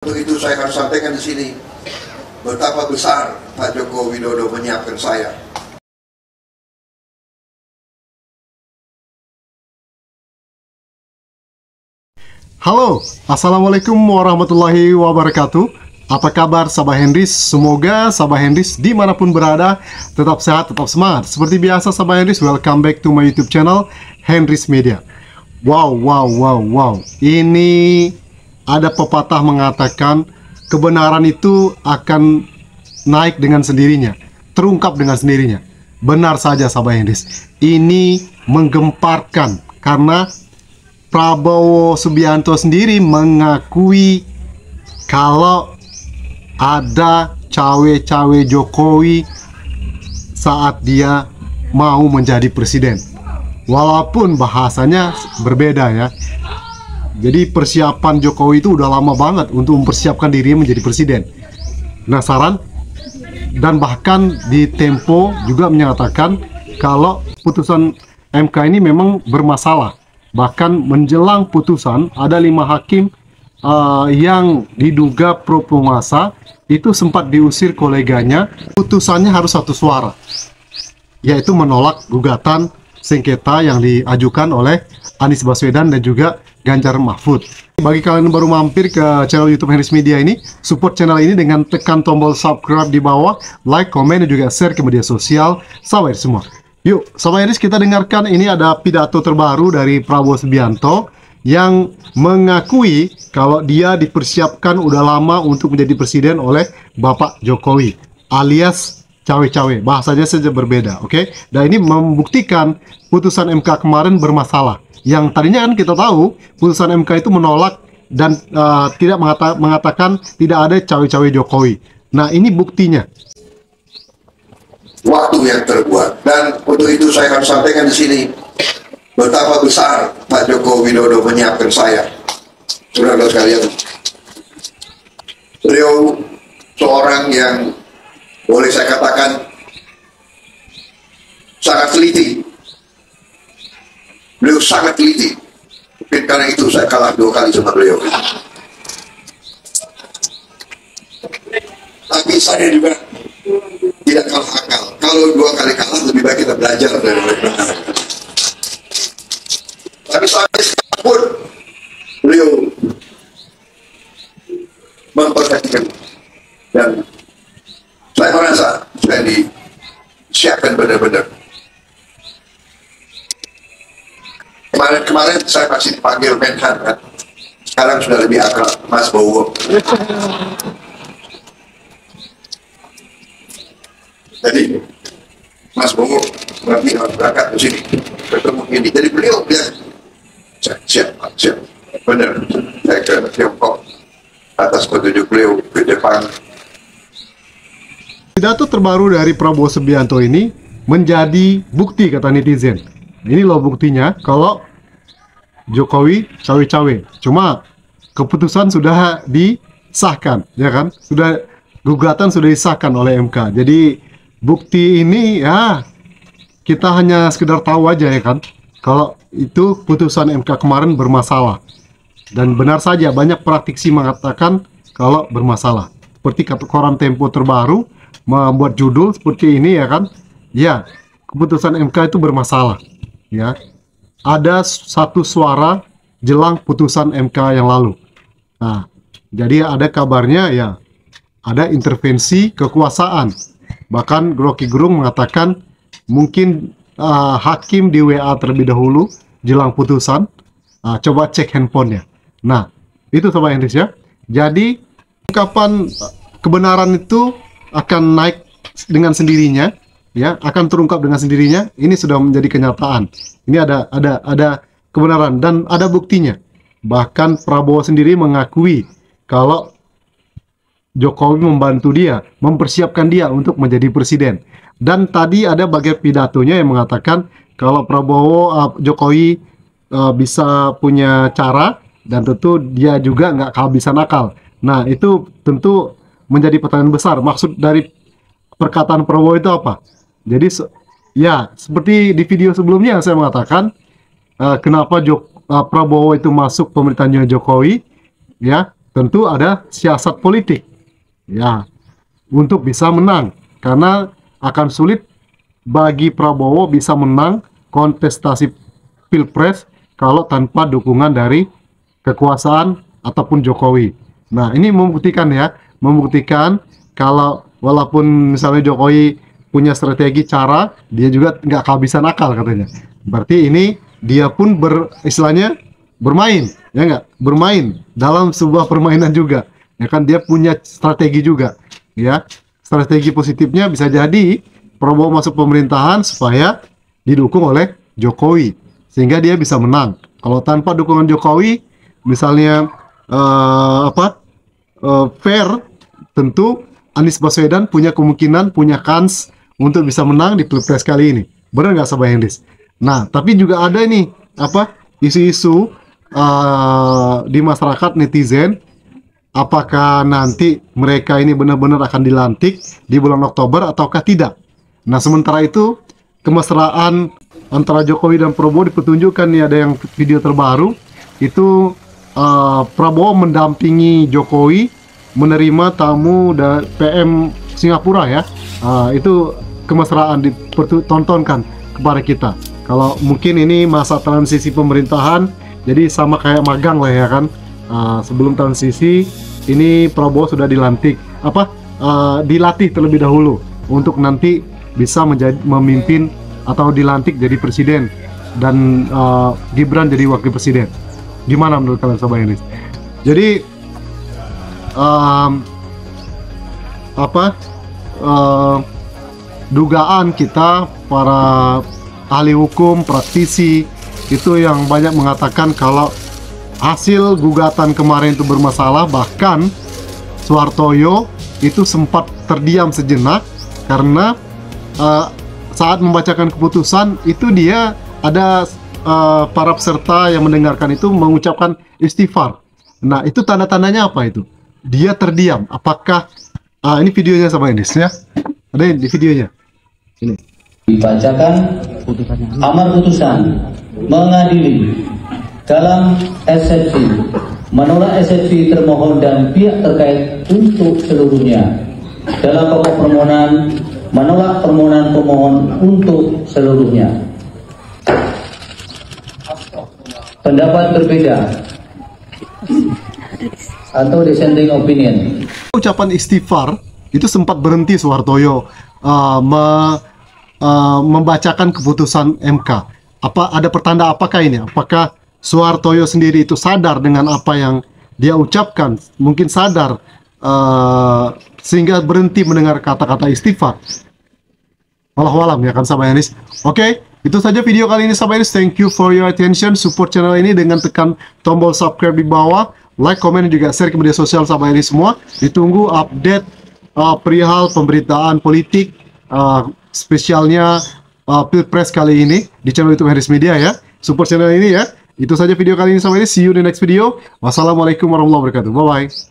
Untuk itu saya akan sampaikan di sini betapa besar Pak Joko Widodo menyiapkan saya. Halo, Assalamualaikum warahmatullahi wabarakatuh. Apa kabar Sabah Henrys? Semoga Sabah Henrys dimanapun berada tetap sehat, tetap semangat. Seperti biasa Sabah Henrys, welcome back to my YouTube channel Henrys Media. Wow. Ini ada pepatah mengatakan kebenaran itu akan naik dengan sendirinya, terungkap dengan sendirinya. Benar saja Sabah Henrys. Ini menggemparkan karena Prabowo Subianto sendiri mengakui kalau ada cawe-cawe Jokowi saat dia mau menjadi presiden. Walaupun bahasanya berbeda ya. Jadi persiapan Jokowi itu udah lama banget untuk mempersiapkan dirinya menjadi presiden. Penasaran? Dan bahkan di Tempo juga menyatakan kalau putusan MK ini memang bermasalah. Bahkan menjelang putusan ada 5 hakim yang diduga pro penguasa itu sempat diusir koleganya. Putusannya harus satu suara, yaitu menolak gugatan sengketa yang diajukan oleh Anies Baswedan dan juga Ganjar Mahfud. Bagi kalian yang baru mampir ke channel YouTube Henrys Media ini, support channel ini dengan tekan tombol subscribe di bawah, like, komen, dan juga share ke media sosial Sabah Henrys semua. Yuk, Sabah Henrys, kita dengarkan. Ini ada pidato terbaru dari Prabowo Subianto yang mengakui kalau dia dipersiapkan udah lama untuk menjadi presiden oleh Bapak Jokowi, alias cawe-cawe. Bahasanya saja berbeda, oke? Dan ini membuktikan putusan MK kemarin bermasalah. Yang tadinya kan kita tahu putusan MK itu menolak dan tidak mengatakan tidak ada cawe-cawe Jokowi. Nah, ini buktinya. Waktu yang terbuat, dan untuk itu saya akan sampaikan di sini betapa besar Pak Joko Widodo menyiapkan saya. Saudara sekalian, beliau seorang yang boleh saya katakan sangat teliti. Beliau sangat teliti. Mungkin karena itu saya kalah 2 kali sama beliau. Tapi saya juga tidak kalah akal. Kalau 2 kali kalah, lebih baik kita belajar dari mereka. Tapi sampai sekarang pun beliau memperhatikan, dan saya merasa sudah disiapkan benar-benar. Kemarin saya masih dipanggil Menhan kan. Sekarang sudah lebih akrab Mas Bowo. Jadi Mas Bowo berarti harus berangkat ke sini ketemu ini. Jadi beliau bilang siap. Benar, saya ke Tiongkok atas petunjuk beliau ke Jepang. Pidato terbaru dari Prabowo Subianto ini menjadi bukti kata netizen. Ini loh buktinya kalau Jokowi cawe-cawe. Cuma keputusan sudah disahkan, ya kan? Gugatan sudah disahkan oleh MK. Jadi bukti ini ya kita hanya sekedar tahu aja ya kan, kalau itu putusan MK kemarin bermasalah. Dan benar saja banyak praktisi mengatakan kalau bermasalah. Seperti kata koran Tempo terbaru membuat judul seperti ini ya kan. Ya, keputusan MK itu bermasalah. Ya. Ada satu suara jelang putusan MK yang lalu. Nah, jadi ada kabarnya ya ada intervensi kekuasaan. Bahkan Rocky Gerung mengatakan mungkin hakim di WA terlebih dahulu jelang putusan. Coba cek handphonenya. Nah, itu Sobat Henrys ya. Jadi ungkapan kebenaran itu akan naik dengan sendirinya, ya, akan terungkap dengan sendirinya. Ini sudah menjadi kenyataan. Ini ada kebenaran dan ada buktinya. Bahkan Prabowo sendiri mengakui kalau Jokowi membantu dia, mempersiapkan dia untuk menjadi presiden. Dan tadi ada bagian pidatonya yang mengatakan kalau Jokowi bisa punya cara dan tentu dia juga nggak kehabisan akal. Nah, itu tentu menjadi pertanyaan besar. Maksud dari perkataan Prabowo itu apa? Jadi ya seperti di video sebelumnya saya mengatakan kenapa Prabowo itu masuk pemerintahannya Jokowi, ya tentu ada siasat politik ya untuk bisa menang, karena akan sulit bagi Prabowo bisa menang kontestasi Pilpres kalau tanpa dukungan dari kekuasaan ataupun Jokowi. Nah, ini membuktikan kalau walaupun misalnya Jokowi punya strategi cara, dia juga nggak kehabisan akal katanya. Berarti ini dia pun istilahnya bermain, ya nggak? Bermain dalam sebuah permainan juga. Ya kan, dia punya strategi juga, ya. Strategi positifnya bisa jadi Prabowo masuk pemerintahan supaya didukung oleh Jokowi, sehingga dia bisa menang. Kalau tanpa dukungan Jokowi, misalnya fair, tentu Anies Baswedan punya kemungkinan, punya kans untuk bisa menang di Pilpres kali ini. Benar nggak Sahabat Hendris? Nah, tapi juga ada ini isu-isu di masyarakat netizen, apakah nanti mereka ini benar-benar akan dilantik di bulan Oktober ataukah tidak. Nah, sementara itu kemesraan antara Jokowi dan Prabowo dipertunjukkan nih, ada yang video terbaru itu Prabowo mendampingi Jokowi menerima tamu dari PM Singapura ya. Itu kemesraan dipertontonkan kepada kita. Kalau mungkin ini masa transisi pemerintahan, jadi sama kayak magang lah ya kan. Sebelum transisi ini Prabowo sudah dilantik dilatih terlebih dahulu untuk nanti bisa memimpin atau dilantik jadi presiden, dan Gibran jadi wakil presiden. Gimana menurut kalian Sahabat Hendris? Jadi dugaan kita para ahli hukum, praktisi itu yang banyak mengatakan kalau hasil gugatan kemarin itu bermasalah. Bahkan Suhartoyo itu sempat terdiam sejenak karena saat membacakan keputusan itu dia ada para peserta yang mendengarkan itu mengucapkan istighfar. Nah, itu tanda-tandanya apa itu? Dia terdiam. Apakah ini videonya sama ini ya? Ada di videonya. Ini. Dibacakan amar putusan mengadili dalam eksepsi menolak eksepsi termohon dan pihak terkait untuk seluruhnya. Dalam pokok permohonan menolak permohonan pemohon untuk seluruhnya. Pendapat berbeda atau dissenting opinion. Ucapan istighfar itu sempat berhenti Suhartoyo membacakan keputusan MK. Ada pertanda apakah ini? Apakah Suhartoyo sendiri itu sadar dengan apa yang dia ucapkan? Mungkin sadar sehingga berhenti mendengar kata-kata istighfar. Wallahualam ya kan Sahabat Hendris. Oke, itu saja video kali ini Sahabat Hendris. Thank you for your attention. Support channel ini dengan tekan tombol subscribe di bawah, like, komen, dan juga share ke media sosial Sahabat Hendris semua. Ditunggu update perihal pemberitaan politik spesialnya Pilpres kali ini di channel YouTube Hendris Media ya. Support channel ini ya. Itu saja video kali ini Sahabat Hendris. See you in the next video. Wassalamualaikum warahmatullahi wabarakatuh. Bye bye.